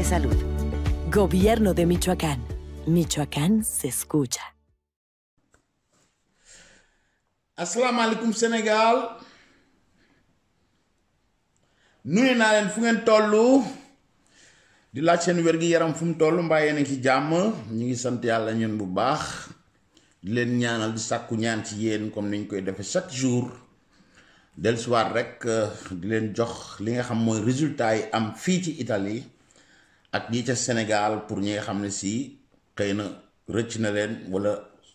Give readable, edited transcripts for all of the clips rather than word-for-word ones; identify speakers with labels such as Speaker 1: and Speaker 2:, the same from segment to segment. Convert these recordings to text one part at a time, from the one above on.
Speaker 1: salud. Gobierno de Michoacán. Michoacán se escucha.
Speaker 2: Asalaamaaleykum Sénégal nuyu naa leen fu ngeen tollu di laaj seen wér gi yaram fu mu toll mbaa yéen a ngi ci jàmm ñu ngi sant yàlla ñun bu baax di leen ñaanal di sàkku ñaan ci yéen comme niñ koy defee chaque jour dellusiwaat rek di leen jox li nga xam mooy résultat yi am fii ci Italie ak yi ca Sénégal pour ñi nga xam ne si xëy na rëcc na leen wala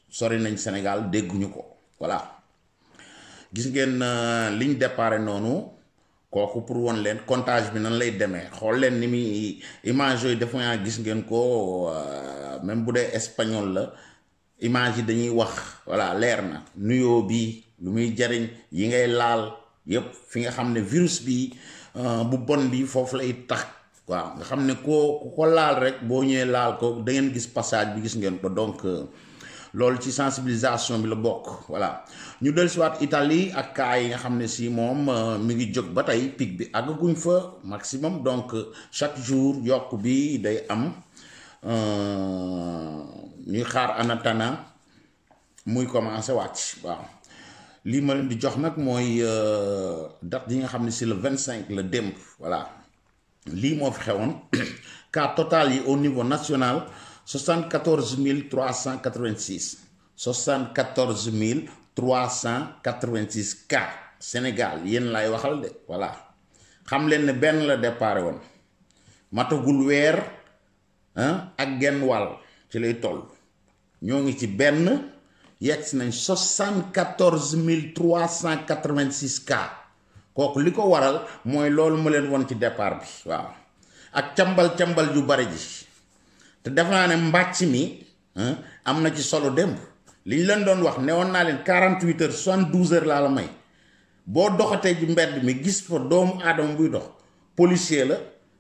Speaker 2: sori nañ Sénégal dégguñu ko voilà. gis ngeen liñ déparé noonu kooku pour won leen comptage bi nan lay demee xool leen ni muy image yooyu defe naa gis ngeen ko même bu dee espagnol la image yi dañuy wax voilà leer na nuyoo bi lu muy jariñ yi ngay laal yépp fi nga xam ne virus bi bu bon bi foofu lay tax waaw nga xam ne ku ko laal rek boo ñëwee laal ko da ngeen gis passage bi gis ngeen ko donc loolu ci sensibilisation bi la bokk voilà ñu dellusiwaat Italie ak cas yi nga xam ne si moom mi ngi jóg ba tey pic bi àggaguñ fa maximum donc chaque jour yokk bi day am ñuy xaar anatana muy commencé wàcc waaw lii ma leen di jox nag mooy date yi nga xam ne si le 25 la démb voilà lii moo fi xewoon cas total yi au niveau national 74 386 74 386 cas Sénégal yéen lay waxal de voilà xam leen ne benn la déparé woon matagul weer ak genn wàll ci lay toll ñoo ngi ci benn yegg si nañ 74 386 cas kooku li ko waral mooy loolu ma leen won ci départ bi waaw ak cambal yu bari ji te def naa ne mbàcc mi am na ci solo démb li ñu leen doon wax newoon naa leen 48 heures 72 heures laa la may boo doxatee ji mbedd mi gis fa doomu aadama buy dox policier la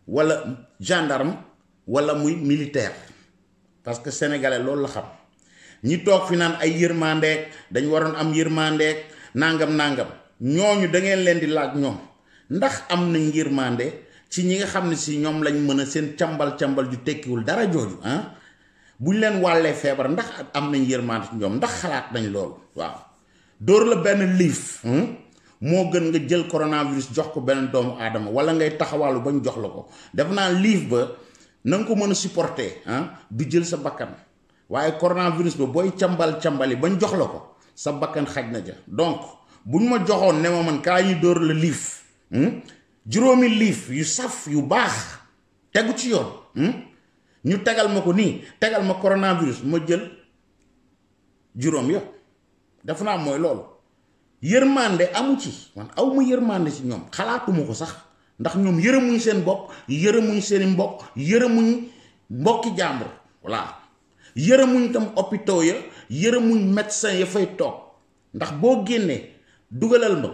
Speaker 2: wala gendarme wala muy militaire parce que sénégalais loolu la xam ñi toog fi naan ay yërmandeek dañ waroon am yërmandeek nangam ñooñu da ngeen leen di laaj ñoom ndax am nañ yërmande ci ñi nga xam ne si ñoom lañ mën a seen cambal ju tekkiwul dara jooju buñ leen wàllee feebar ndax am nañ yërmande ci ñoom ndax xalaat nañ loolu waaw dóor la benn liif moo gën nga jël coronavirus jox ko benn doomu aadama wala ngay taxawaalu bañ jox la ko def naa liif ba na nga ko mën a supporter du jël sa bakkan waaye coronavirus ba booy cambali bañ jox la ko sa bakkan xaj na ja donc buñ ma joxoon ne ma man kaa ñu dóor la liif juróomi liif yu saf yu baax tegu ci yoon ñu tegal ma ko nii tegal ma coronavirus ma jël juróom ya dafa naa mooy loolu yërmande amu ci man aw ma yërmande ci ñoom xalaatuma ko sax ndax ñoom yërëmuñ seen bopp yërëmuñ seeni mbokk yërëmuñ mbokki jàmbur voilà yërëmuñ tam hôpitaux ya yërëmuñ médecin ya fay toog ndax boo génnee dugalal ma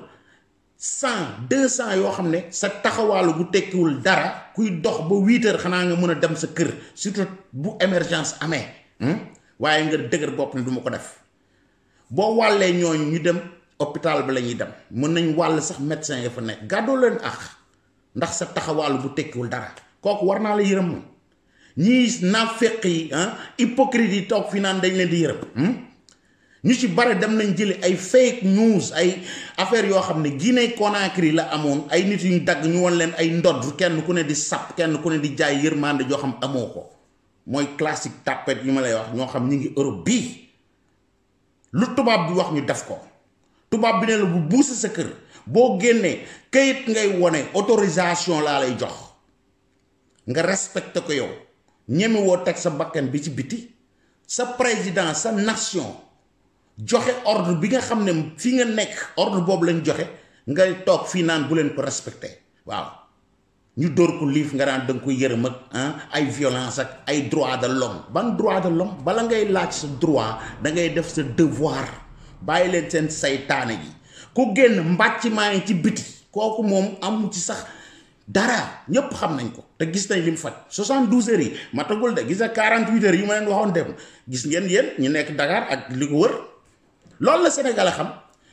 Speaker 2: 100 200 yoo xam ne sa taxawaalu bu tekkiwul dara kuy dox ba 8 heures xanaa nga mën a dem sa kër surtout bu émergence amee waaye nga dëgër bopp ne du ma ko def boo wàllee ñooñu ñu dem hôpital ba la ñuy dem mën nañ wàll sax médecin ya fa nekk gàddoo leen ak ndax sa taxawaalu bu tekkiwul dara kooku war naa la yërëm na ñii naafeq yi hypocrite yi toog fi naan dañ leen di yërëm ñu ci bare dem nañ jëli ay fake news ay affaire yoo xam ne Guinée Conakry la amoon ay nit yu ñu dagg ñu won leen ay ndodd kenn ku ne di sàpp kenn ku ne di jaay yërmande joo xam amoo ko mooy classique tapet yi ma lay wax ñoo xam ñi ngi Europe bii lu tubaab bi wax ñu def ko tubaab bi ne la bu buuse sa kër boo génnee kayit ngay wone autorisation laa lay jox nga respecté ko yow ñeme woo teg sa bakkan bi ci biti sa président sa nation joxe ordre bi nga xam ne fi nga nekk ordre boobu lañ joxe ngay toog fii naan bu leen ko respecté waaw ñu dóor ko liif nga naan danga ko yërëm ak ay violence ak ay droit de l'homme ban droit de l'homme bala ngay laaj sa droit da ngay def sa devoir bàyyi leen seen saytaane gi ku génn mbàcc maa ngi ci biti kooku moom amu ci sax dara ñépp xam nañ ko te gis nañ lim faj 72 heures yi matagul de gis nga 48 heures yi ma leen waxoon dem gis ngeen yéen ñu nekk Dakar ak li ko wër loolu la Sénégal a xam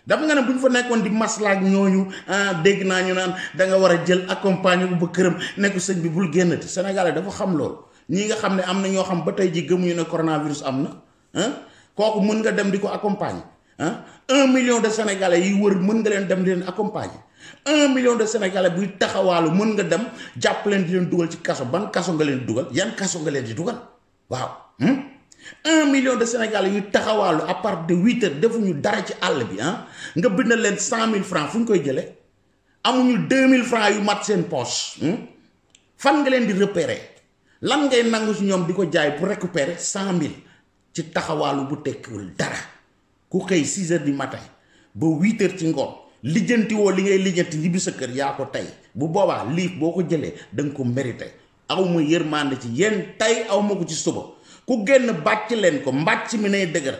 Speaker 2: dafa nga ne bu ñu fa nekkoon di maslaak ñooñu dégg naa ñu naan da nga war a jël accompagner bu ba këram nekk sëñ bi bul génnati Sénégalais dafa xam loolu ñi nga xam ne am na ñoo xam ba tey ji gëmuñu ne coronavirus am na kooku mën nga dem di ko accompagner 1 million de Sénégalais yi wër mën nga leen dem di leen accompagner 1 million de Sénégalais buy taxawaalu mën nga dem jàpp leen di leen dugal ci kaso ban kaso nga leen di dugal yan kaso nga leen di dugal waaw 1 million de Sénégalais yu taxawaalu à part de 8 heures defuñu dara ci àll bi nga bindal leen 100 000 francs fu ñu koy jëlee amuñu 2000 francs yu mat seen poche fan nga leen di repérer lan ngay nangu ci ñoom di ko jaay pour récupérer 100 000 ci taxawaalu bu tekkiwul dara ku xëy 6 heures du matin ba 8 heures ci ngoon lijjanti woo li ngay lijjanti ñibbi sa kër yaa ko tey bu boobaa lii boo ko jëlee da nga ko mérité aw ma yërmande ci yéen tey aw ma ko ci suba ku génn bàcc leen ko mbàcc mi nay dëgër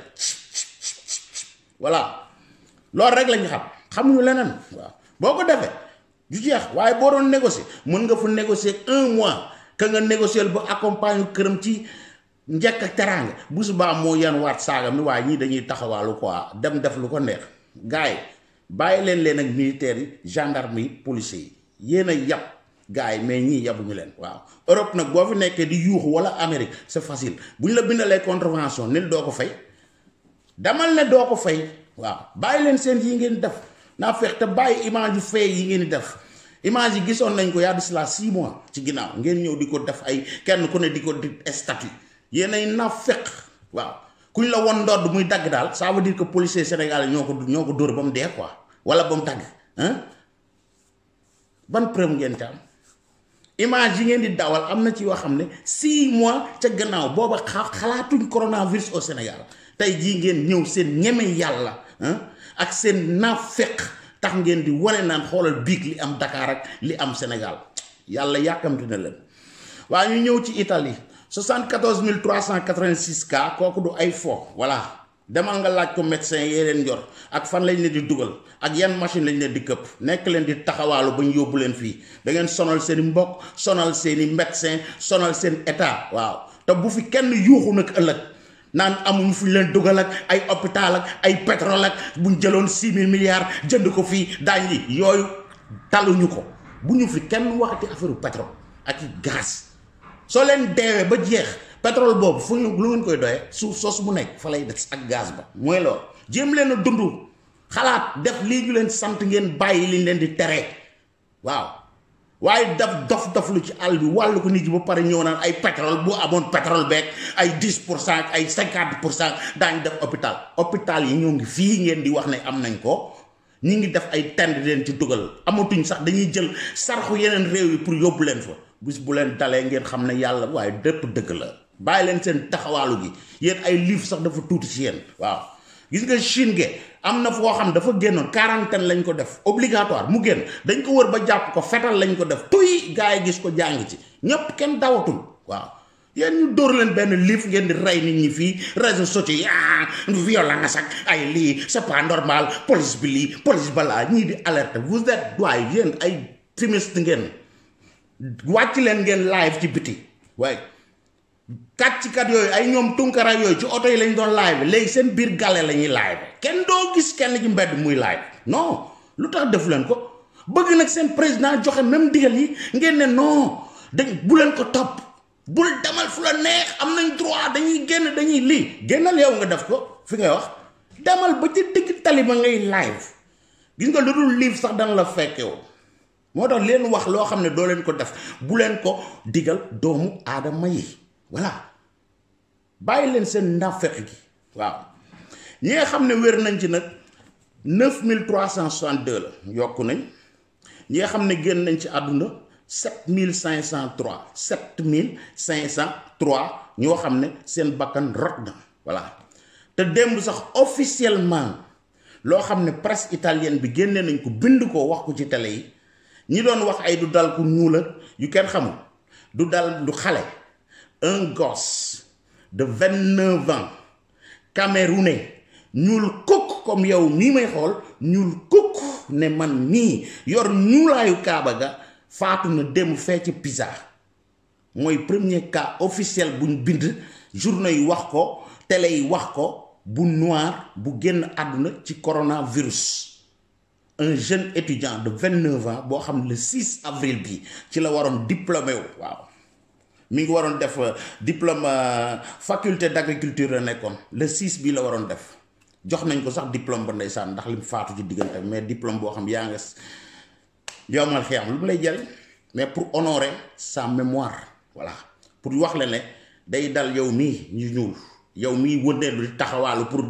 Speaker 2: voilà loolu rek lañu xamuñu leneen waaw boo ko defee du jeex waaye boo doon négocier mën nga fa négocier 1 mois ka nga négocier ba accompagne këram ci njëkk ak teraanga bu subaa moo yan waat saaga mi waaye ñii dañuy taxawaalu quoi dem def lu ko neex gars yi bàyyi leen ak militaires yi gendarme yi policiers yi yéen a yàpp gars yi mais ñii yabuñu leen waaw Europe nag boo fi nekkee di yuuxu wala Amérique c'est facile bu ñu la bindalee contravention nil doo ko fay damal ne doo ko fay waaw bàyyi leen seen yi ngeen def naa fex te bàyyi image yu fay yi ngeen di def image yi gisoon nañ ko yaa di cela 6 mois ci ginnaaw ngeen ñëw di ko def ay kenn ku ne di ko di statut yéen ay na feq waaw kuñ la won ndodd muy dagg daal ça veut dire que policier sénégalais ñoo ko dóor ba mu dee quoi wala ba mu dagg ban preuve ngeen ci am image yi ngeen di dawal am na ci yoo xam ne 6 mois ca gannaaw booba xalaatuñ coronavirus au Sénégal tey jii ngeen ñëw seen ñeme yàlla ak seen naafeq tax ngeen di wane naan xoolal biig li am Dakar ak li am Sénégal yàlla yàkkamti na leen waaye ñu ñëw ci Italie 74 386 cas kooku du ay fo voilà demal nga laaj ko médecin yee leen yor ak fan lañ leen di dugal ak yan machine lañ leen di këpp nekk leen di taxawaalu ba ñu yóbbu leen fii da ngeen sonal seen i mbokk sonal seen i médecin sonal seen état waaw te bu fi kenn yuuxu nag ëllëg naan amuñu fu ñu leen dugal ak ay hôpital ak ay pétrole ak buñ jëloon 6 000 milliards jënd ko fii daañ li yooyu taluñu ko bu ñu fi kenn waxati affaire pétrole ak i gaz soo leen deewee ba jeex pétrole boobu fu ñu lu ngeen koy doyee suuf sos mu nekk fa lay des ak gaz ba mooy loolu jéem leen a dund xalaat def lii ñu leen sant ngeen bàyyi liñ leen di tere waaw waaye daf dof lu ci àll bi wàllu ko nit ñi ba pare ñëw naan ay pétrole bu amoon pétrole beeg ay 10% ak ay 50% daañu def hôpital yi ñoo ngi fii ngeen di wax ne am nañ ko ñi ngi def ay tend leen ci dugal amatuñ sax dañuy jël sarxu yeneen réew yi pour yóbbu leen fa bis bu leen dalee ngeen xam ne yàlla waaye dëpp dëgg la bàyyi leen seen taxawaalu gi yéen ay livre sax dafa tuuti ci yéen waaw gis nga Chine ge am na foo xam dafa génnoon quarantaine lañ ko def obligatoire mu génn dañ ko wër ba jàpp ko fetal lañ ko def tuy gars yi gis ko jàng ci ñépp kenn dawatul waaw yéen ñu dóor leen benn livre ngeen di rey nit ñi fii réseaux sociaux yi violence ak ay lii c'est pas normal police bi lii police balaa ñii di alerte vous êtes doy yéen ay fumiste ngeen wàcc leen ngeen live ci biti waaye kat yooyu ay ñoom tunkara yooyu ci oto yi lañ doon live léegi seen biir gale la ñuy live kenn doo gis kenn ci mbedd muy live non lu tax defu leen ko bëgg nag seen président joxe même digal yi ngeen ne non bu leen ko topp bul demal fu la neex am nañ droit dañuy génn dañuy lii génnal yow nga def ko fi ngay wax demal ba ci digg tali ba ngay live gis nga lu dul live sax dana la fekkew moo tax leen wax loo xam ne doo leen ko def bu leen ko digal doomu aadama yi voilà bàyyi leen seen ndafeq gi waaw ñi nga xam ne wér nañ ci nag 9362 la yokku nañ ñi nga xam ne génn nañ ci àdduna 7503 7503 ñoo xam ne seen bakkan rot na voilà te démb sax officiellement loo xam ne presse italienne bi génne nañ ko bind ko wax ko ci télé yi ñi doon wax ay du dal ku ñuul ak yu kenn xamul du dal du xale un gosse de 29 ans camerounais ñuul kukk comme yow nii may xool ñuul kukk ne man nii yor ñuulaayu kaaba ga faatu na dem fee ci Pisa mooy premier cas officiel buñ bind journaux yi wax ko télé yi wax ko bu noir bu génn àdduna ci coronavirus. Un jeune étudiant de 29 ans boo xam le 6 avril bi ci la waroon diplômé wu waaw mi ngi waroon def diplôme faculté d'agriculture la nekkoon le 6 bi la waroon def jox nañ ko sax diplôme ba ndeysaan ndax lim faatu ci diggante mais diplôme boo xam yaa nga yowmal xiyam lu mu lay jëriñ mais pour honorer sa mémoire voilà pour wax la ne day dal yow mii ñu ñuul yow mii wëndeelu di taxawaalu pour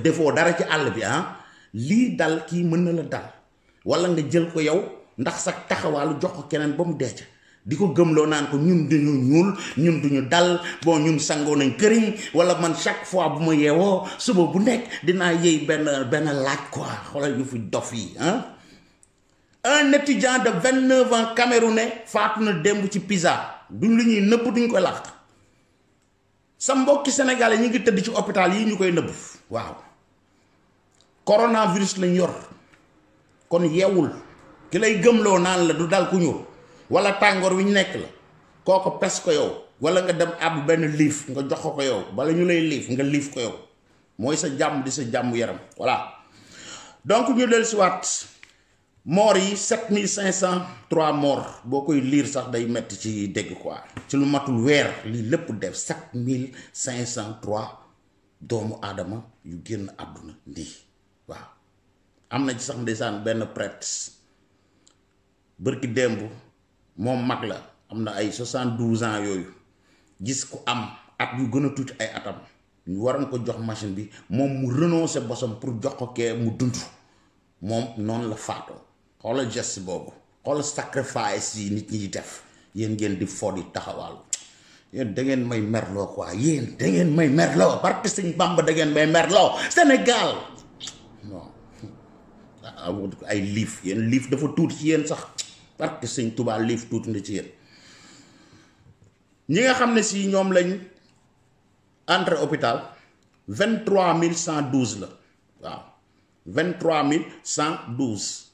Speaker 2: defoo dara ci àll bi lii dal kii mën na la dal wala nga jël ko yow ndax sa taxawaalu jox ko keneen ba mu deec di ko gëmloo naan ko ñun duñu ñuul ñun duñu dal bon ñun sangoo nañ këriñ wala man chaque fois bu ma yeewoo suba bu nekk dinaa yëy benn laaj quoi xoolal yu fi dof yi un étudiant de 29 ans camerounais faatu na démb ci Pisa duñ lu ñuy nëbb duñ ko làq sa mbokki sénégalais ñi ngi tëdd ci hôpital yi ñu koy nëbb waaw coronavirus lañ yor kon yeewul ki lay gëmloo naan la du dal ku ñuul wala tàngoor wi ñu nekk la kooko pes ko yow wala nga dem àbb benn liif nga jox ko yow bala ñu lay liif nga liif ko yow mooy sa jàmm di sa jàmm yaram voilà donc ñu del siwaat morts yi 7503 morts boo koy liir sax day metti ci dégg quoi ci lu matul weer lii lépp def 7503 doomu aadama yu génn àdduna ndii waaw am na ci sax ndeysaan benn prêtre bërki démb moom mag la am na ay 72 ans yooyu gis ku am at yu gën a tuuti ay atam ñu waroon ko jox machine bi moom mu renoncer bosam pour jox ko kee mu dund moom noonu la faatoo xoolal geste boobu xoolal sacrifice yi nit ñi di def yéen ngeen di fo di taxawaalu yéen da ngeen may merloo quoi yéen da ngeen may merloo barke Sëñ Bamba da ngeen may merloo Sénégal non ay liif yéen liif dafa tuuti ci yéen sax parce que Sëñ Tuubaa liif tuuti na ci yéen ñi nga xam ne si ñoom lañ entré hôpital 23112 la waaw 23112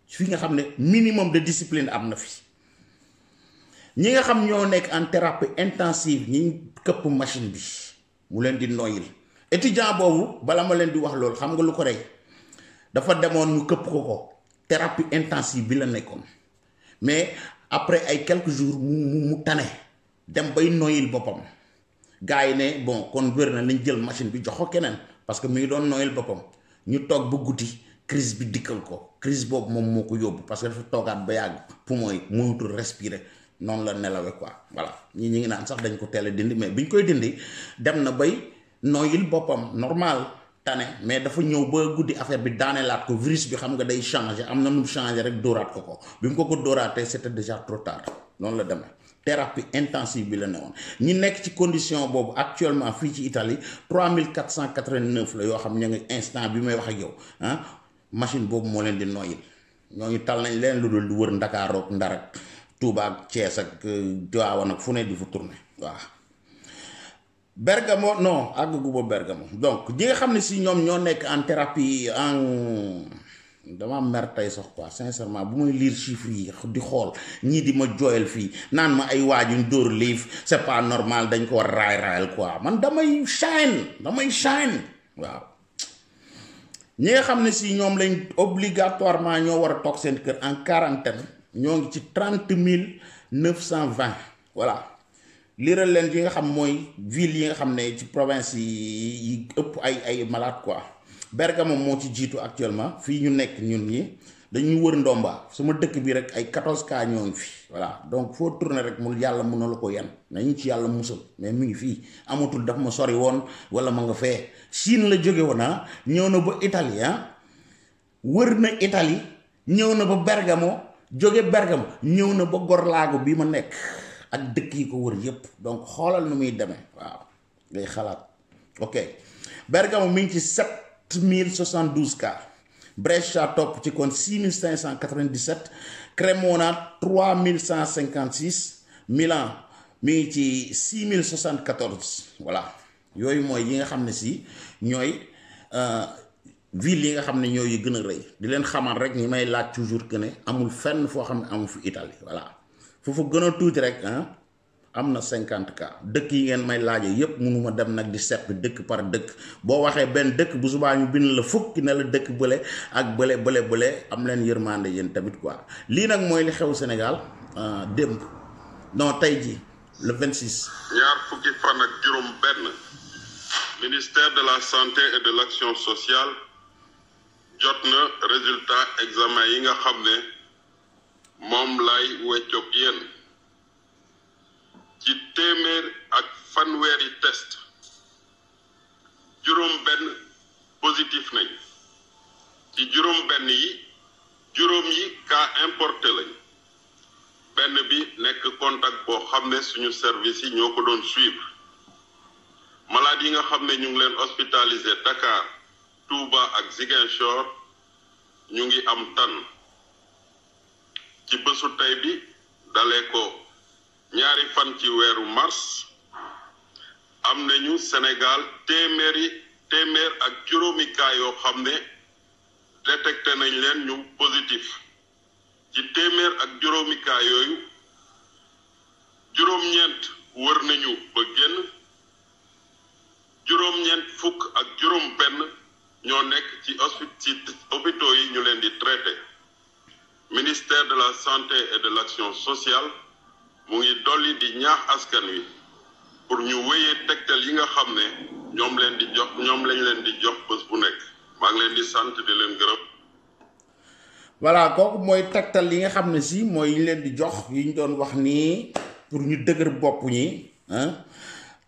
Speaker 2: fi nga xam ne minimum de discipline am na fi ñi nga xam ñoo nekk en thérapie intensive ñi këpp machine bi mu leen di noyyil étudiant boobu bala ma leen di wax loolu xam nga lu ko rey dafa demoon ñu këpp ko thérapie intensive bi la nekkoon mais après ay quelques jours mu tane dem bay noyyil boppam gars yi ne bon kon wér na lañ jël machine bi jox ko keneen parce que mi ngi doon noyyil boppam ñu toog ba guddi crise bi dikkal ko crise boobu moom moo ko yóbbu parce que dafa toogaat ba yàgg poumon yi mënatul respirer noonu la nelawee quoi voilà ñi ngi naan sax dañ ko teel a dindi mais biñ koy dindi dem na bay noyyil boppam normal tane mais dafa ñëw ba guddi affaire bi daaneelaat ko virus bi xam nga day changer am na nu mu changer rek dóoraat ko bi mu ko dóoraatee c'était déjà trop tard noonu la demee thérapie intensive bi la newoon ñi nekk ci condition boobu actuellement fii ci Italie 3489 la yoo xam ña ngi instant bi may wax ak yow machine boobu moo leen di noyyil ñooñu tal nañ leen lu dul di wër Ndakaaru ak Ndar ak Touba ak Thiès ak Tivaouane ak fu ne di fa tourner waaw Bergamo non àggu ba Bergamo donc ñi nga xam ne si ñoom ñoo nekk en thérapie dama mer tey sax quoi sincèrement bu may lire chiffres yi di xool ñii di ma jooyal fii naan ma ay waajuñ dóor liif c'est pas normal dañ ko war raayal quoi man damay shine waaw ñi nga xam ne si ñoom lañ obligatoirement ñoo war a toog seen kër en quarantaine ñoo ngi ci 30 920 voilà liral leen yi nga xam mooy ville yi nga xam ne ci province yi ëpp ay malade quoi Bergamo moo ci jiitu actuellement fii ñu nekk ñun ñi dañuy wër ndomba sama dëkk bi rek ay 14 cas ñoo ngi fi voilà donc foo tourner rek mu yàlla mën na la ko yan nañu ci yàlla musal mais mi ngi fii amatul daf ma sori woon wala ma nga fee Chine la jóge woon ñëw na ba Italie wër na Italie ñëw na ba Bergamo jóge Bergamo ñëw na ba Gorlaago bi ma nekk ak dëkk yi ko wër yépp donc xoolal nu muy demee waaw ngay xalaat ok Bergamo mi ngi ci 7072 cas Brescia topp ci kon 6597 Cremona 3156 Milan mi ngi ci 6074 voilà yooyu mooy yi nga xam ne si ñooy ville yi nga xam ne ñooy yu gën a rëy di leen xamal rek ñi may laaj toujours que ne amul fenn foo xam ne amul fi Italie voilà foofu gën a tuuti rek am na 50 cas dëkk yi ngeen may laaje yépp mënuma dem nag di sepp dëkk par dëkk boo waxee benn dëkk bu subaa ñu bind la fukki ne la dëkk bële ak bële am leen yërmande yéen tamit quoi lii nag mooy li xew Sénégal démb non tey ji le 26.
Speaker 3: ñaar fukki fan ak juróom benn ministère de la santé et de l'action sociale jot na résultat examen yi nga xam ne moom lay weccoog yéen ci téeméer ak fanweeri test juróom benn positif nañ ci juróom benn yi juróom yi cas importé lañ benn bi nekk contact boo xam ne suñu service yi ñoo ko doon suivre malade yi nga xam ne ñu ngi leen hospitalisé Dakar Touba ak Ziguinchor ñu ngi am tan ci bésu tey bi dalee ko ñaari fan ci weeru mars am nañu Sénégal téeméer ak juróomi cas yoo xam ne détecté nañ leen ñu positif ci téeméer ak juróomi cas yooyu juróom-ñeent wër nañu ba génn juróom-ñeent fukk ak juróom benn ñoo nekk ci hôpitaux yi ñu leen di traité ministère de la santé et de l'action sociale mu ngi dolli di ñaax askan wi pour ñu wéyee tegtal yi nga xam ne ñoom lañ leen di jox bés bu nekk maa ngi leen di sant di leen gërëm.
Speaker 2: voilà kooku mooy tegtal yi nga xam ne si mooy yi leen di jox yi ñu doon wax nii pour ñu dëgër bopp ñi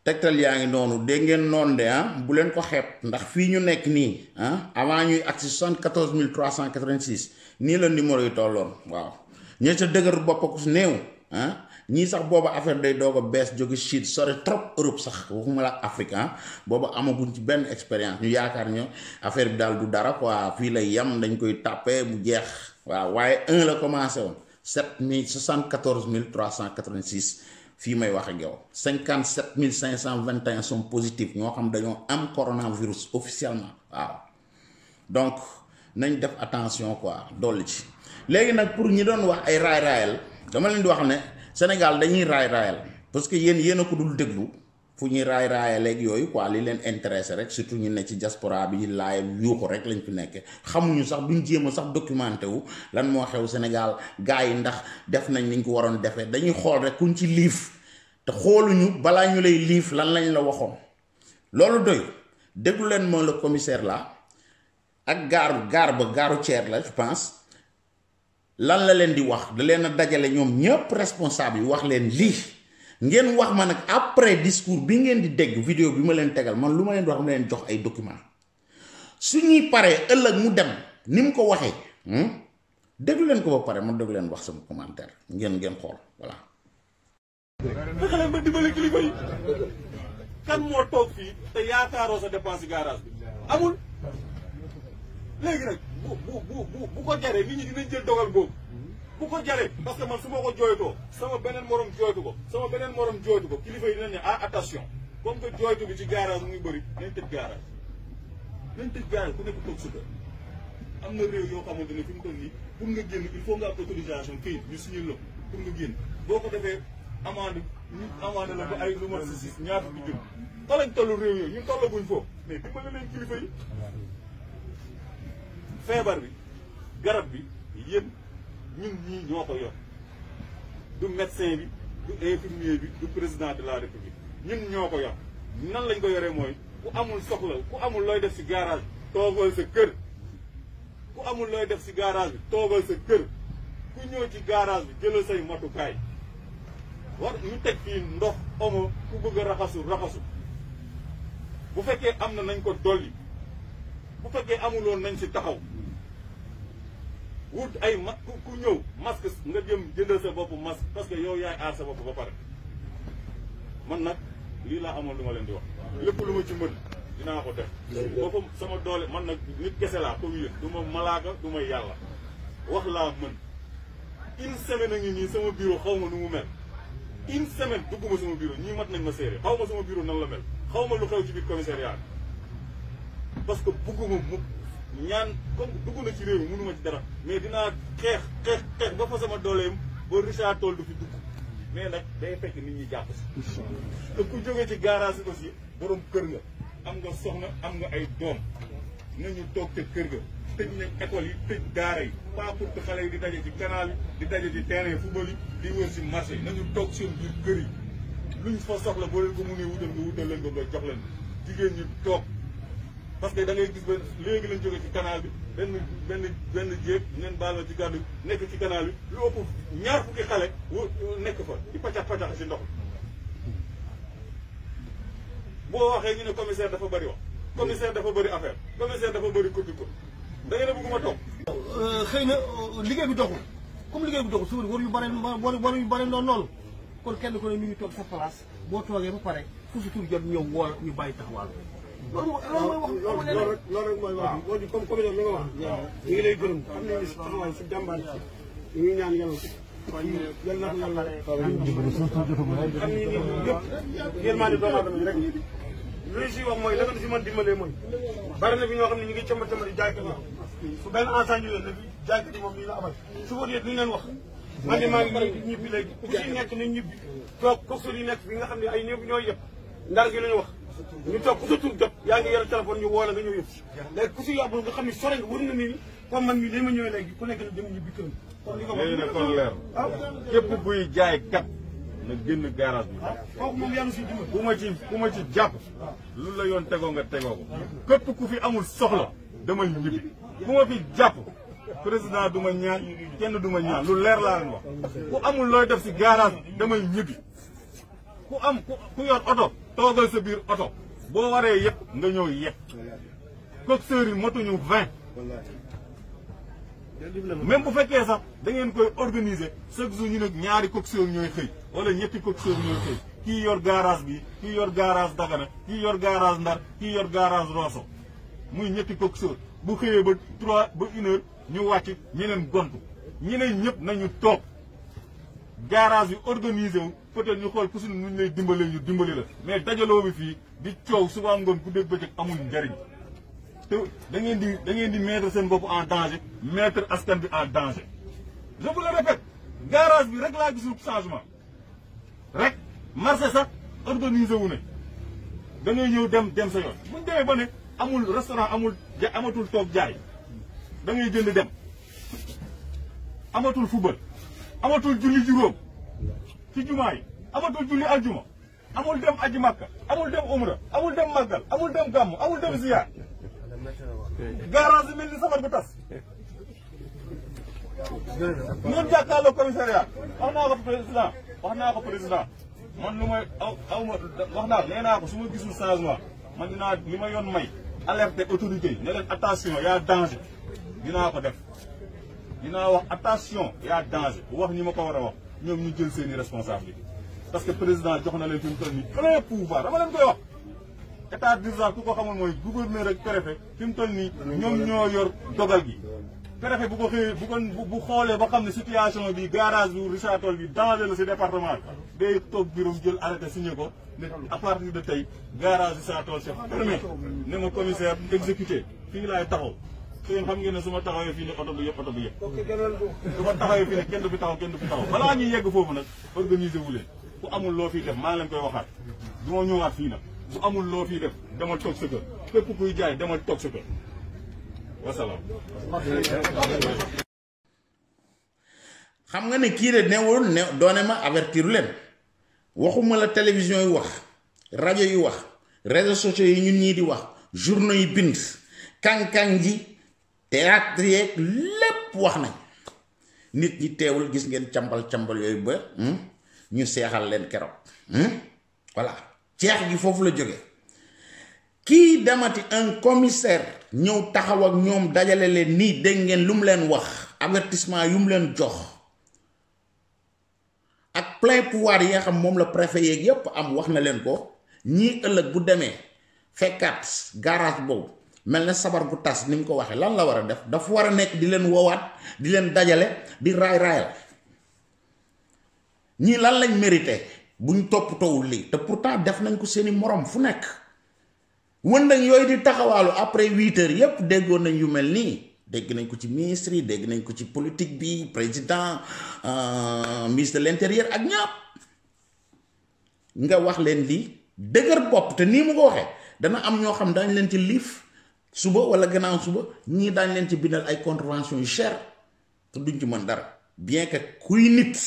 Speaker 2: tegtal yaa ngi noonu dégg ngeen noonu de bu leen ko xeeb ndax fii ñu nekk nii avant ñuy agsi 74 386 nii la numéro yi tolloon waaw ñee ca dëgër bopp ko su néew ñii sax booba affaire day doog a bees jóge Chine sore trop Europe sax waxuma la Afrique booba amaguñ ci benn expérience ñu yaakaar ñu affaire bi daal du dara quoi fii lay yem dañ koy tàppee mu jeex waaw waaye 1 la commencé woon 74 386 fii may wax ak yow 57 521 sont positifs ñoo xam dañoo am coronavirus officiellement waaw donc nañ def attention quoi dolli ci léegi nag pour ñi doon wax ay raay-raayal dama leen di wax ne Sénégal dañuy raay-raayal parce que yéen a ko dul déglu fu ñuy raay-raayal ak yooyu quoi li leen intéressé rek surtout ñu ne ci diaspora bi laay yuuxu rek lañ fi nekkee xamuñu sax duñ jéem a sax documenté wu lan moo xew Sénégal gars yi ndax def nañ niñ ko waroon defee dañuy xool rek kuñ ci liif te xooluñu balaa ñu lay liif lan lañ la waxoon loolu doy déglu leen moo le commissaire là ak gaaru Thier la je pense lan la leen di wax da leen a dajale ñoom ñëpp responsable yi wax leen lii ngeen wax ma nag après discours bi ngeen di dégg vidéo bi ma leen tegal man lu ma leen di wax ma leen jox ay document suñuy paree ëllëg mu dem ni mu ko waxee déglu leen ko ba pare ma déglu leen wax sama commentaire ngeen xool voilà.
Speaker 4: fexe leen ba dimbali kilifa yi kan moo toog fii te yaakaaroo sa dépense garage bi amul léegi nag bu ko jaree nit ñi dinañ jël dogal boobu bu ko jaree parce que man su ma ko jooytoo sama beneen morom jooytu ko kilifa yi dinañ ne attention comme que jooytu bi ci garage mu ngi bëri nañ tëj garage ku nekk toog sa kër am na réew yoo xamante ne fi mu toll nii pour nga génn il faut nga am autorisation këyit ñu signé la pour nga génn boo ko defee amande la ba ay lu mat si ñaata bi jëm fa lañ toll réew yooyu ñun tollaguñ foofu mais dimbali leen kilifa yi feebar bi garab bi yéen ñun ñii ñoo ko yor du médecin bi du infirmier bi du président de la république ñun ñoo ko yor nan lañ ko yoree mooy ku amul soxla ku amul looy def ci garage bi toogal sa kër ku amul looy def ci garage bi toogal sa kër ku ñëw ci garage bi jëlal say matukaay war ñu teg fii ndox omo ku bëgg a raxasu bu fekkee am na nañ ko dolli bu fekkee amuloon nañ ci taxaw wut ay ku ñëw masque nga jëm jëndal sa bopp masque parce que yow yaay aar sa bopp ba pare man nag lii laa amoon lu ma leen di wax lépp lu ma ci mën dinaa ko def boppam sama doole man nag nit kese laa comme yéen du ma malaaka du ma yàlla wax laa mën une semaine a ngi nii sama bureau xaw ma nu mu mel une semaine dugguma sama bureau ñii mat nañ ma séeré xaw ma sama bureau nan la mel xaw ma lu xew ci biir commissariat parce que bugguma mu ñaan comme dugg na ci réew mi mënuma ci dara mais dinaa xeex ba fa sama dooleem ba Richard Toll du fi dugg mais nag day fekk nit ñi jàpp si te ku jógee ci garage yi aussi borom kër nga am nga soxna am nga ay doom nañu toog te kër ga tëj nañ école yi tëj daara yi pas pour que xale yi di daje ci canal yi di daje ci terrain football yi di wër si marché yi nañu toog seen biir kër yi luñ fa soxla boo leen ko mënee wutal nga wutal leen ko nga jox leen jigéen ñi toog parce que da ngay gis ba léegi lañ jógee ci canal bi benn jéeg ngeen baal ci gàddu nekk ci canal bi lu ëpp ñaar fukki xale nekk fa di paccax si ndox boo waxee ñu ne commissaire dafa bëri wax commissaire dafa bëri affaire commissaire dafa bëri copie ko da ngeen a bëgguma toog.
Speaker 5: xëy na liggéey bi doxul comme liggéey bi doxul su war yu bare noonu kon kenn ku ne mi ngi toog sa place boo toogee ba pare fu si tur jot ñëw woo ñu bàyyi taxawaal loolu rek mooy wax boo di comme commissaire li nga wax ñu ngi lay gërëm xam ne si taxawaay si jàmbaar ñu ngi ñaan yàlla yal na ko yàlla xam ni yëpp yërmaande doomu aadama yi rek luy si wax mooy la nga si mën dimbalee mooy bari na bi ñoo xam ne ñu ngi cëmba di jaaykat yi su benn enseigne ñu leen ne bi jaaykat yi moom lii la abal su ko dee duñu leen wax man de maa ngi nii ñibbi léegi ku si nekk nañ ñibbi toog coxeur yi nekk fi nga xam ne ay ñëpp ñooy yëpp ndar gi lañu wax ñu toog ku sa tur jot yaa ngi yor téléphone ñu woo la nga ñëw yëpp léegi ku si yàbbul nga xam ne sore nga wër na ni comme man mii li ma ñëwee léegi ku nekk na dem ñibbi kër
Speaker 4: léegi nag kon leer képp buy jaay kat na génn garage bi
Speaker 5: kooku moom yàlla si dimbali
Speaker 4: ku ma ci jàpp lu la yoon tegoo nga tegoo ko képp ku fi amul soxla damay ñibbi ku ma fi jàpp président du ma ñaan kenn du ma ñaan lu leer laa leen wax ku amul looy def si garage damay ñibbi ku yor oto toogal sa biir oto boo waree yëpp nga ñëw yëpp coxeur yi motuñu 20 même bu fekkee sax da ngeen koy organiser chaque jour ñu ne ñaari coxeur ñooy xëy wala ñetti coxeur ñooy xëy kii yor garage bi kii yor garage Dagana kii yor garage Ndar kii yor garage Rosso muy ñetti coxeur bu xëyee ba 3 ba 1 heure ñu wàcc ñeneen gontu ñeneen ñëpp nañu toog garage bi organisé wu peut-être ñu xool ku si nuñ lay dimbalee ñu dimbali la mais dajaloo bi fii di coow suba ngoon ku dégg bëccëg amul njariñ te da ngeen di mettre seen bopp en danger mettre askan bi en danger. je vous le répète garage bi rek laa gisul changement rek marché sax organisé wu ne da ngay ñëw dem sa yoon buñ demee ba ne amul restaurant amatul toog jaay da ngay jënd dem amatul football amatul julli juróom ci jumaa yi amatul julli aljuma amul dem aji makka amul dem umra amul dem màggal amul dem gàmmu amul dem ziyaar garage bi mel ni safar bu tas ñun jàkkaarloo commissariat wax naa ko président man lu may aw ma wax naa nee naa ko su ma gisul changement man dinaa li ma yoon may alerter autorité yi ne leen attention y a danger dinaa ko def dinaa wax attention y a danger wax ñi ma ko war a wax ñoom ñu jël seeni responsabilité parce que président jox na leen fi mu toll nii plein pouvoir dama leen koy wax état d'urgence ku ko xamul mooy gouverneur ak préfet fi mu toll nii ñoom ñoo yor dogal gi préfet bu ko xëyee bu xoolee ba xam ne situation bi garage bi Richard Toll bi danger la si département bi day toog bureau jël arrêté signé ko ne à partir de tey garage Richard Toll c'est fermé ne ma commissaire exécuté fii laay taxaw te yéen xam ngeen ne su ma taxawee fii ne oto bi yëpp su ma taxawee fii ne kenn du fi taxaw balaa ñuy yegg foofu nag organiser wu leen ku amul loo fiy def maa leen koy waxaat du ma ñëwaat fii nag bu amul loo fiy def demal toog sa kër képp kuy jaay demal toog sa kër wasalaam.
Speaker 2: xam nga ne kii de newul ne doone ma avertiru leen waxuma la télévision yi wax rajo yi wax réseaux sociaux yi ñun ñii di wax journaux yi bind kànkang ji théâtre yeeg lépp wax nañ nit ñi teewul gis ngeen cambal yooyu ba ñu seexal leen keroog voilà ceex gi foofu la jóge kii demati un commissaire ñëw taxaw ak ñoom dajale leen nii dégg ngeen lu mu leen wax avertissement yu mu leen jox ak plein pouvoir yi nga xam moom la préfet yeeg yépp am wax na leen ko ñii ëllëg bu demee fekkaat garage boobu mel na sabar bu tas ni mu ko waxee lan la war a def dafa war a nekk di leen woowaat di leen dajale di raay-raayal ñii lan lañ mérité buñ toppatoowul lii te pourtant def nañ ko seeni morom fu nekk wëndëng yooyu di taxawaalu après 8 heures yépp déggoon nañ yu mel nii dégg nañ ko ci ministre yi dégg nañ ko ci politique bi président ministre de l'intérieur ak ñëpp nga wax leen lii dëgër bopp te nii mu ko waxee dana am ñoo xam daañ leen ci liif suba wala gannaaw suba ñii daañ leen ci bindal ay contravention yu cher te duñ ci mën dara bien que kuy nit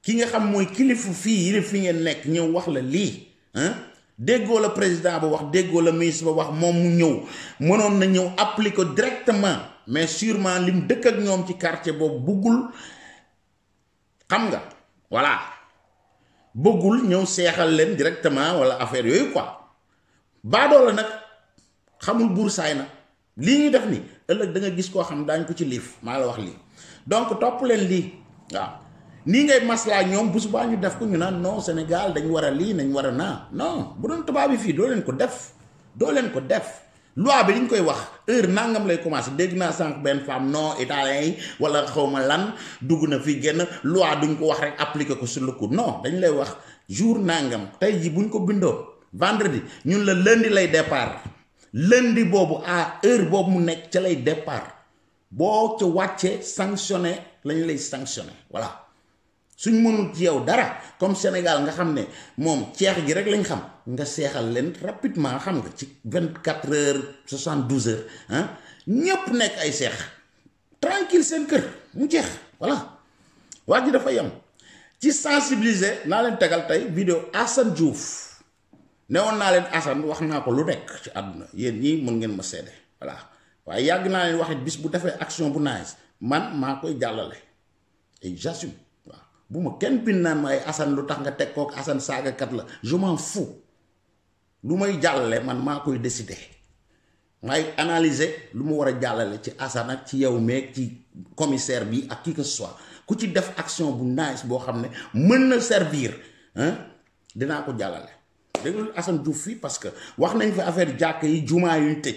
Speaker 2: ki nga xam mooy kilifu fii yilif fi ngeen nekk ñëw wax la lii déggoo la président ba wax déggoo la ministre ba wax moom mu ñëw mënoon na ñëw appliquer directement mais sûrement lim dëkk ak ñoom ci quartier boobu buggul xam nga voilà bëggul ñëw seexal leen directement wala affaire yooyu quoi baadoo la nag xamul buur saay na lii ñuy def ni ëllëg da nga gis koo xam daañ ko ci liif maa la wax lii donc topp leen lii waaw nii ngay maslaa ñoom bu subaa ñu def ko ñu naan non Sénégal dañ war a lii nañ war a naa non bu doon tubaab bi fii doo leen ko def loi bi liñ koy wax heure nangam lay commencé dégg naa sànq benn femme non italien yi wala xawma lan dugg na fi génn loi duñ ko wax rek appliquer ko sur le coup non dañ lay wax jour nangam tey ji buñ ko bindoo vendredi ñun la lundi lay départ lundi boobu à heure boobu mu nekk ca lay départ boo ca wàccee sanctionné lañ lay sanctionné voilà suñ mënul ci yow dara comme Sénégal nga xam ne moom ceex gi rek lañ xam nga seexal leen rapidement xam nga ci 24 heures 72 heures ñépp nekk ay seex tranquille seen kër mu jeex voilà wax ji dafa yem ci sensibiliser naa leen tegal tey vidéo Assane Diouf newoon naa leen Assane wax naa ko lu nekk ci àdduna yéen ñii mën ngeen ma seede voilà waaye yàgg naa leen waxit bis bu defee action bu nice man maa koy jàllale et j'assume waaw bu ma kenn bind naan ma ay Assane lu tax nga teg kook Assane saagakat la je m'en fous lu may jàllale man maa koy décider may analyser lu mu war a jàllale ci Assane ak ci yow meeg ci commissaire bi ak qui que ce soit ku ci def action bu nice boo xam ne mën na servir dinaa ko jàllale déglul Assane Diouf fii parce que wax nañ fi affaire jàkka yi jumaa yuñ tëj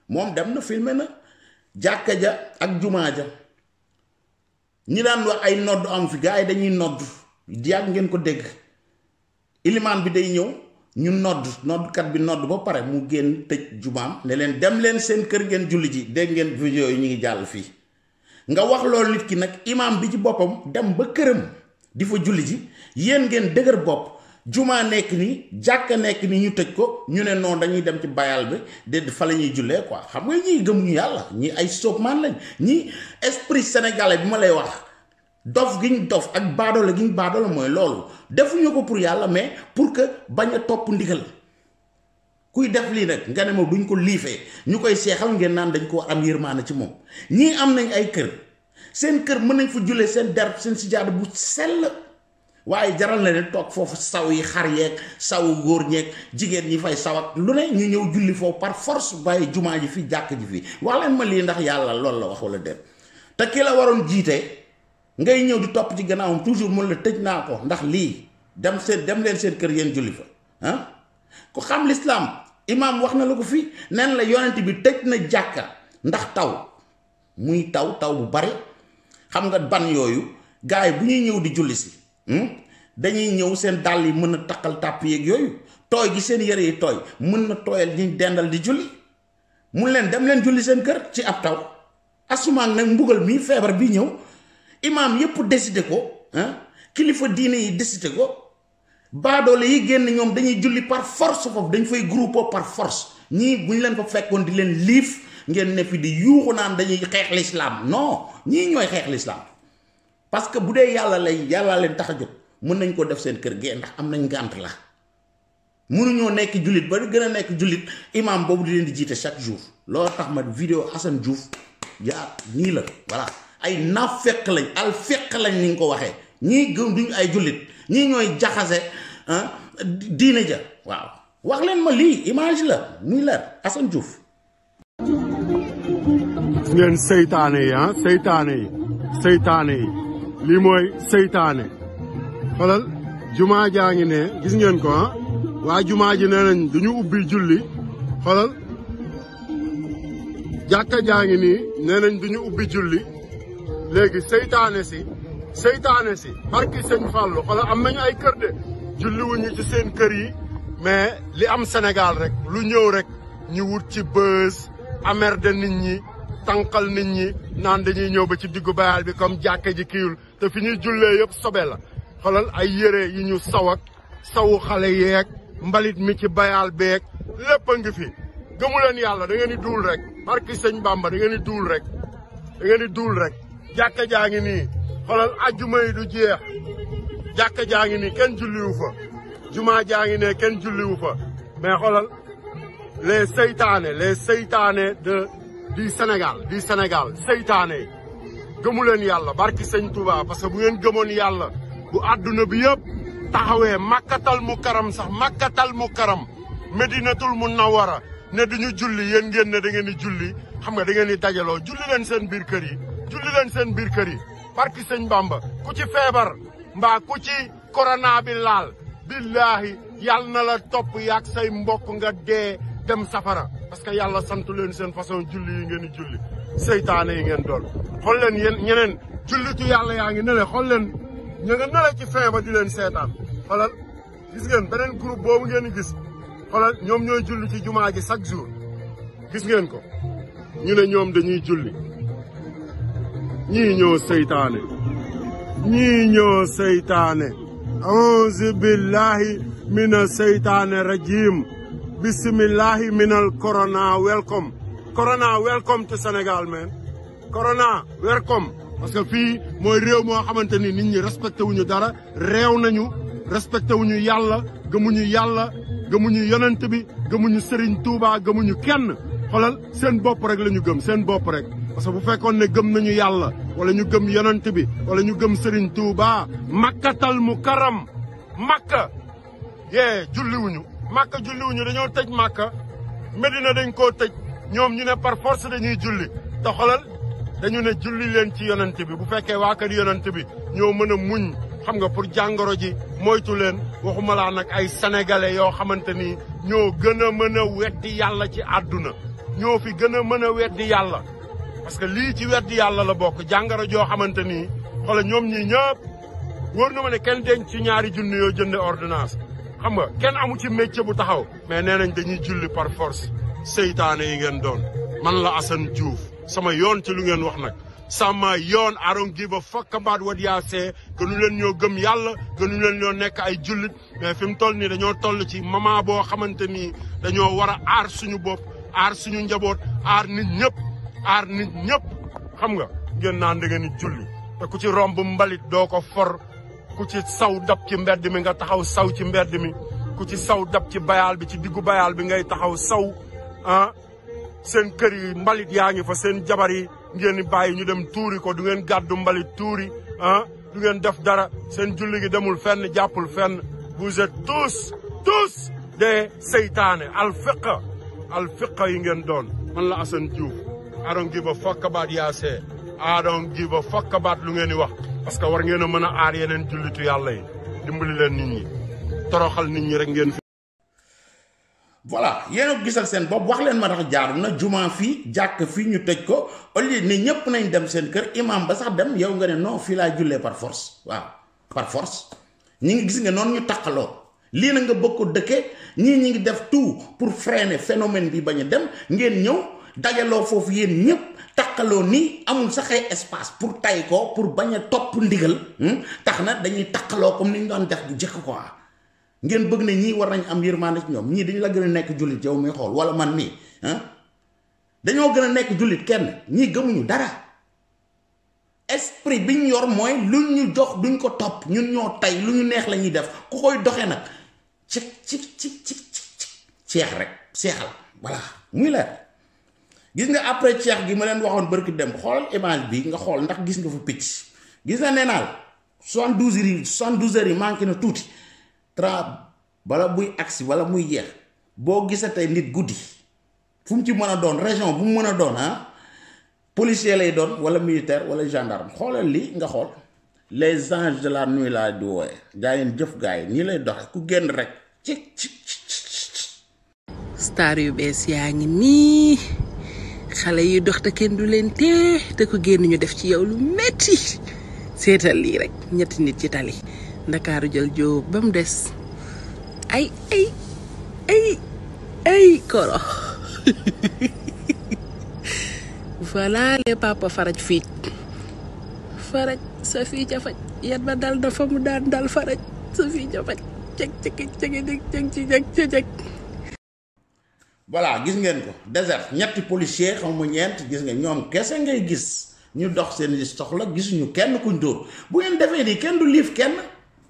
Speaker 2: moom dem na filmé na jàkka ja ak jumaa ja ñi daan wax ay nodd am fi gars yi dañuy nodd yàgg ngeen ko dégg ilimaan bi day ñëw ñu noddkat bi nodd ba pare mu génn tëj jumaam ne leen dem leen seen kër ngeen julli ji dégg ngeen vidéo yi ñu ngi jàll fii nga wax loolu nit ki nag imaam bi ci boppam dem ba këram di fa julli ji yéen ngeen dëgër bopp jumaa nekk ni jàkka nekk ni ñu tëj ko ñu ne noonu dañuy dem ci bayal bi de fa la ñuy jullee quoi xam nga ñii gëmuñu yàlla ñii ay soopmaan lañ ñii esprit sénégalais bi ma lay wax dof gi ñu dof ak baadoole gi ñu baadoole mooy loolu defuñu ko pour yàlla mais pour que bañ a topp ndigal kuy def lii nag nga ne ma duñ ko liifee ñu koy seexal ngeen naan dañ ko am yërmaane ci moom ñii am nañ ay kër seen kër mën nañ fa jullee seen der seen sijaada bu sell waaye jaral na leen toog foofu saw yi xar yeeg saw góor ñeeg jigéen ñi fay saw ak lu ne ñu ñëw julli foofu par force bàyyi jumaa ji fi jàkk ji fii wax leen ma lii ndax yàlla loolu la wax wala dem te ki la waroon jiite ngay ñëw di topp ci gannaawam toujours mun la tëj naa ko ndax lii dem leen seen kër yéen julli fa ku xam lislaam imaam wax na la ko fii nen la yonent bi tëj na jàkka ndax taw muy taw bu bari xam nga ban yooyu gars yi bu ñuy ñëw di julli si dañuy ñëw seen dàll yi mën na taqal tàpp yeeg yooyu tooy gi seen yére yi tooy mën na tooyal ñi dendal di julli mun leen dem leen julli seen kër ci ab taw asumaan nag mbugal mi feebar bi ñëw imaam yépp décidé ko kilifa diine yi décidé ko baadoole yi génn ñoom dañuy julli par force foofu dañ fay groupe par force ñii bu ñu leen fa fekkoon di leen liif ngeen ne fi di yuuxu naan dañuy xeex l'islam non ñii ñooy xeex l'islam parce que bu dee yàlla leen tax a jóg mën nañ ko def seen kër gee ndax am nañ ngànt la mënuñoo nekk jullit ba gën a nekk jullit imaam boobu di leen di jiite chaque jour loolu tax ma vidéo Assane Diouf yaa nii la voilà ay naafeq lañ al feq lañ ni nga ko waxee ñii gëm duñu ay jullit ñii ñooy jaxase diine ja waaw wax leen ma lii image la muy leer Assane Diouf
Speaker 6: ngeen seytaane yi seytaane yi lii mooy seytaane xoolal jumaa jaa ngi ne gis ngeen ko waa jumaa ji nee nañ duñu ubbi julli xoolal jàkka jaa ngi nii nee nañ duñu ubbi julli léegi seytaane si barki sëñ Fallou xoolal am nañu ay kër de julli wuñu ci seen kër yi mais li am Sénégal rek lu ñëw rek ñu wut ci bës amer de nit ñi tànqal nit ñi naan dañuy ñëw ba ci diggu bayal bi comme jàkka ji kiiwul te fi ñuy jullee yëpp sobe la xoolal ay yére yi ñu saw ak sawu xale yeeg mbalit mi ci bayal beeg lépp a ngi fi gëmu leen yàlla da ngeen di duul rek barki sëñ Bamba da ngeen di duul rek da ngeen di duul rek jàkka jaa ngi nii xoolal ajjuma yi du jeex jàkka jaa ngi nii kenn julliwu fa jumaa jaa ngi ne kenn julliwu fa mais xoolal les seytaane du Sénégal seytaane yi gëmu leen yàlla barki sëñ Touba parce que bu ngeen gëmoon yàlla bu àdduna bi yëpp taxawee makkatal mu karam sax makkatal mu karam medinatul munawwara ne duñu julli yéen ngeen ne da ngeen di julli xam nga da ngeen di dajaloo julli leen seen biir kër yi julli leen seen biir kër yi barki sëñ Bamba ku ci feebar mbaa ku ci corona bi laal billaahi yàlla na la topp yaag say mbokk nga dee dem safara parce que yàlla santu leen seen façon julli yi ngeen di julli seytaane yi ngeen doon xool leen yéen ñeneen jullitu yàlla yaa ngi ne le xool leen ñu nga nele ci fin ba di leen seetaan xoolal gis ngeen beneen groupe boobu ngeen di gis xoolal ñoom ñooy julli ci jumaa ji chaque jour gis ngeen ko ñu ne ñoom dañuy julli ñii ñoo seytaane auzu billahi mina seytaane rajim bismillahi minal corona welcome to Sénégal man corona welcome parce que fii mooy réew moo xamante ni nit ñi respecté wuñu dara réew nañu respecté wuñu yàlla gëmuñu yonent bi gëmuñu Serigne Touba gëmuñu kenn xoolal seen bopp rek la ñu gëm seen bopp rek parce que bu fekkoon ne gëm nañu yàlla wala ñu gëm yonent bi wala ñu gëm Serigne Touba makkatal mu karam makka julliwuñu dañoo tëj makka Medina dañ koo tëj ñoom ñu ne par force dañuy julli te xoolal dañu ne julli leen ci yonent bi bu fekkee waa kër yonent bi ñoo mën a muñ xam nga pour jàngoro ji moytu leen waxuma laa nag ay sénégalais yoo xamante ni ñoo gën a mën a weddi yàlla ci àdduna ñoo fi gën a mën a weddi yàlla parce que lii ci weddi yàlla la bokk jàngoro joo xamante ni xoolal ñoom ñi ñëpp wóor na ma ne kenn denc ci ñaari junni yoo jënde ordonnance xam nga kenn amu ci métier bu taxaw mais nee nañ dañuy julli par force seytaane yi ngeen doon man la Assane Diouf sama yoon ci lu ngeen wax nag sama yoon I don't give a fuck about what yaa see gënu leen ñoo gëm yàlla gënu leen ñoo nekk ay jullit mais fi mu toll nii dañoo toll ci moment boo xamante ni dañoo war a aar suñu bopp aar suñu njaboot aar nit ñëpp xam nga ngeen naan da ngeen di julli te ku ci romb mbalit doo ko for ku ci saw dab ci mbedd mi nga taxaw saw ci mbedd mi ku ci saw dab ci bayaal bi ci diggu bayaal bi ngay taxaw saw seen kër yi mbalit yaa ngi fa seen jabar yi ngeen di bàyyi ñu dem tuuri ko du ngeen gàddu mbalit tuuri du ngeen def dara seen julli gi demul fenn jàppul fenn vous êtes tous des seytaane alfiqa yi ngeen doon man la Assane Diouf I don't give a fuck about yaa see I don't give a fuck about lu ngeen di wax parce que war ngeen a mën a aar yeneen jullitu yàlla yi dimbali leen nit ñi toroxal nit ñi rek ngeen
Speaker 2: voilà yéen a gisal seen bopp wax leen ma tax jaaru na juma fii jàkk fii ñu tëj ko au lieu ne ñëpp nañ dem seen kër imam ba sax dem yow nga ne non fii laa jullee par force waaw par force ñi ngi gis nga noonu ñu taqaloo lii na nga bëgg ko dëkkee ñii ñi ngi def tout pour freiner phénomène bi bañ a dem ngeen ñëw dajaloo foofu yéen ñëpp taqaloo nii amul sax ay espace pour tay ko pour bañ a topp ndigal tax na dañuy taqaloo comme ni ñu doon def bu jëkk quoi ngeen bëgg ne ñii war nañ am yërmande ci ñoom ñii dañu la gën a nekk jullit yow muy xool wala man mii dañoo gën a nekk jullit kenn ñii gëmuñu dara esprit bi ñu yor mooy lu ñu jox duñ ko topp ñun ñoo tay lu ñu neex la ñuy def ku koy doxee nag ci ceex rek seexal voilà muy leer gis nga après ceex gi ma leen waxoon barki dem xoolal image bi nga xool ndax gis nga fa picc gis na nee naa 72 heures yi manqué na tuuti bala buy agsi wala muy jeex boo gisatee nit guddi fu mu ci mën a doon région bu mu mën a doon policier lay doon wala militaire wala gendarme xoolal li nga xool les anges de la nuit laa di wooye gaa yeen jëf gaa yi nii lay doxe ku génn rek ci
Speaker 7: star yu bees yaa ngi nii xale yi dox te kenn du leen tee te ku génn ñu def ci yow lu metti seetal lii rek ñetti nit ci tali Ndakaaru jël jóob ba mu des ay koro voilà les papa faraj fii faraj sa fii ca faj yan ma dal dafa mu daan dal faraj sa fii ca faj
Speaker 2: voilà gis ngeen ko désert ñetti policier xaw ma ñeent gis ngeen ñoom kese ngay gis ñu dox seen soxla gisuñu kenn kuñ dóor bu ngeen defee nii kenn du liif kenn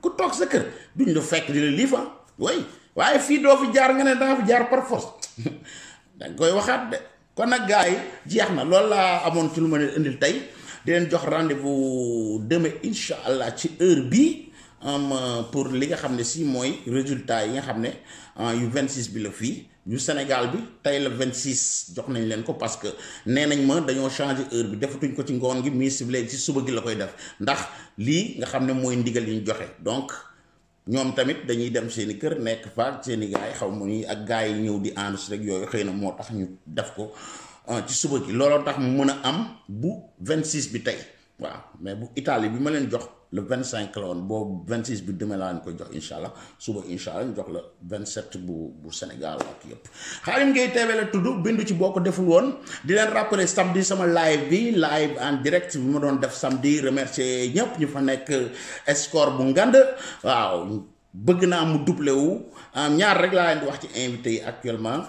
Speaker 2: ku toog sa kër duñ la fekk di la liif way waaye fii doo fi jaar nga ne danga fi jaar par force danga koy waxaat de kon nag gars yi jeex na loolu laa amoon ci lu ma leen indil tey di leen jox rendez-vous demain incha allah ci heure bii pour li nga xam ne si mooy résultat yi nga xam ne yu 26 bi la fii yu Sénégal bi tey la 26 jox nañ leen ko parce que nee nañ ma dañoo changer heure bi defatuñ ko ci ngoon gi ministre bi léegi ci suba gi la koy def ndax lii nga xam ne mooy ndigal yi ñu joxe donc ñoom tamit dañuy dem seeni kër nekk fa seeni gaay xaw ma ni ak gaay yi ñëw di enregistré rek yooyu xëy na moo tax ñu def ko ci suba gi looloo tax mu mën a am bu 26 bi tey waaw mais bu Italie bi ma leen jox le 25 la woon boobu 26 bi demee laa leen koy jox incha allah suba incha allah ñu jox la 27 bu Sénégal ak yëpp. Khadim Gueye TV la tudd bindu ci boo ko deful woon di leen rappeler samedi sama live bi live en direct bi ma doon def samedi remercier ñëpp ñu fa nekk score bu ngand waaw bëgg naa mu doublé wu ñaar rek laa leen di wax ci invité yi actuellement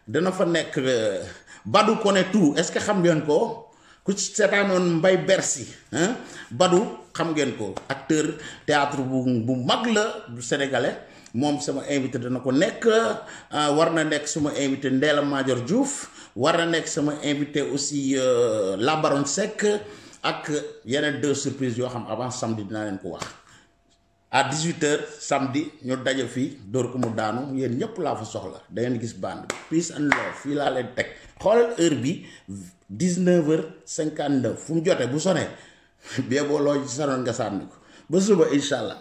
Speaker 2: dana fa nekk Badou Koné tout est-ce que xam ngeen ko. ku ci seetaanoon Mbaye Bercy Badou xam ngeen ko acteur théâtre bu mag la bu sénégalais moom sama invité dana ko nekk war na nekk sama invité Ndella Madior Diouf war na nekk sama invité aussi La Baronne Seck ak yeneen 2 surprises yoo xam avant samedi dinaa leen ko wax à 18h samedi ñu daje fii dóor ko mu daanu yéen ñëpp laa fa soxla da ngeen gis bande peace and love fii laa leen teg xoolal heure bi 19h59 fu mu jotee bu sonee bee boo loo ci sanoon nga sànni ko ba suba incha allah.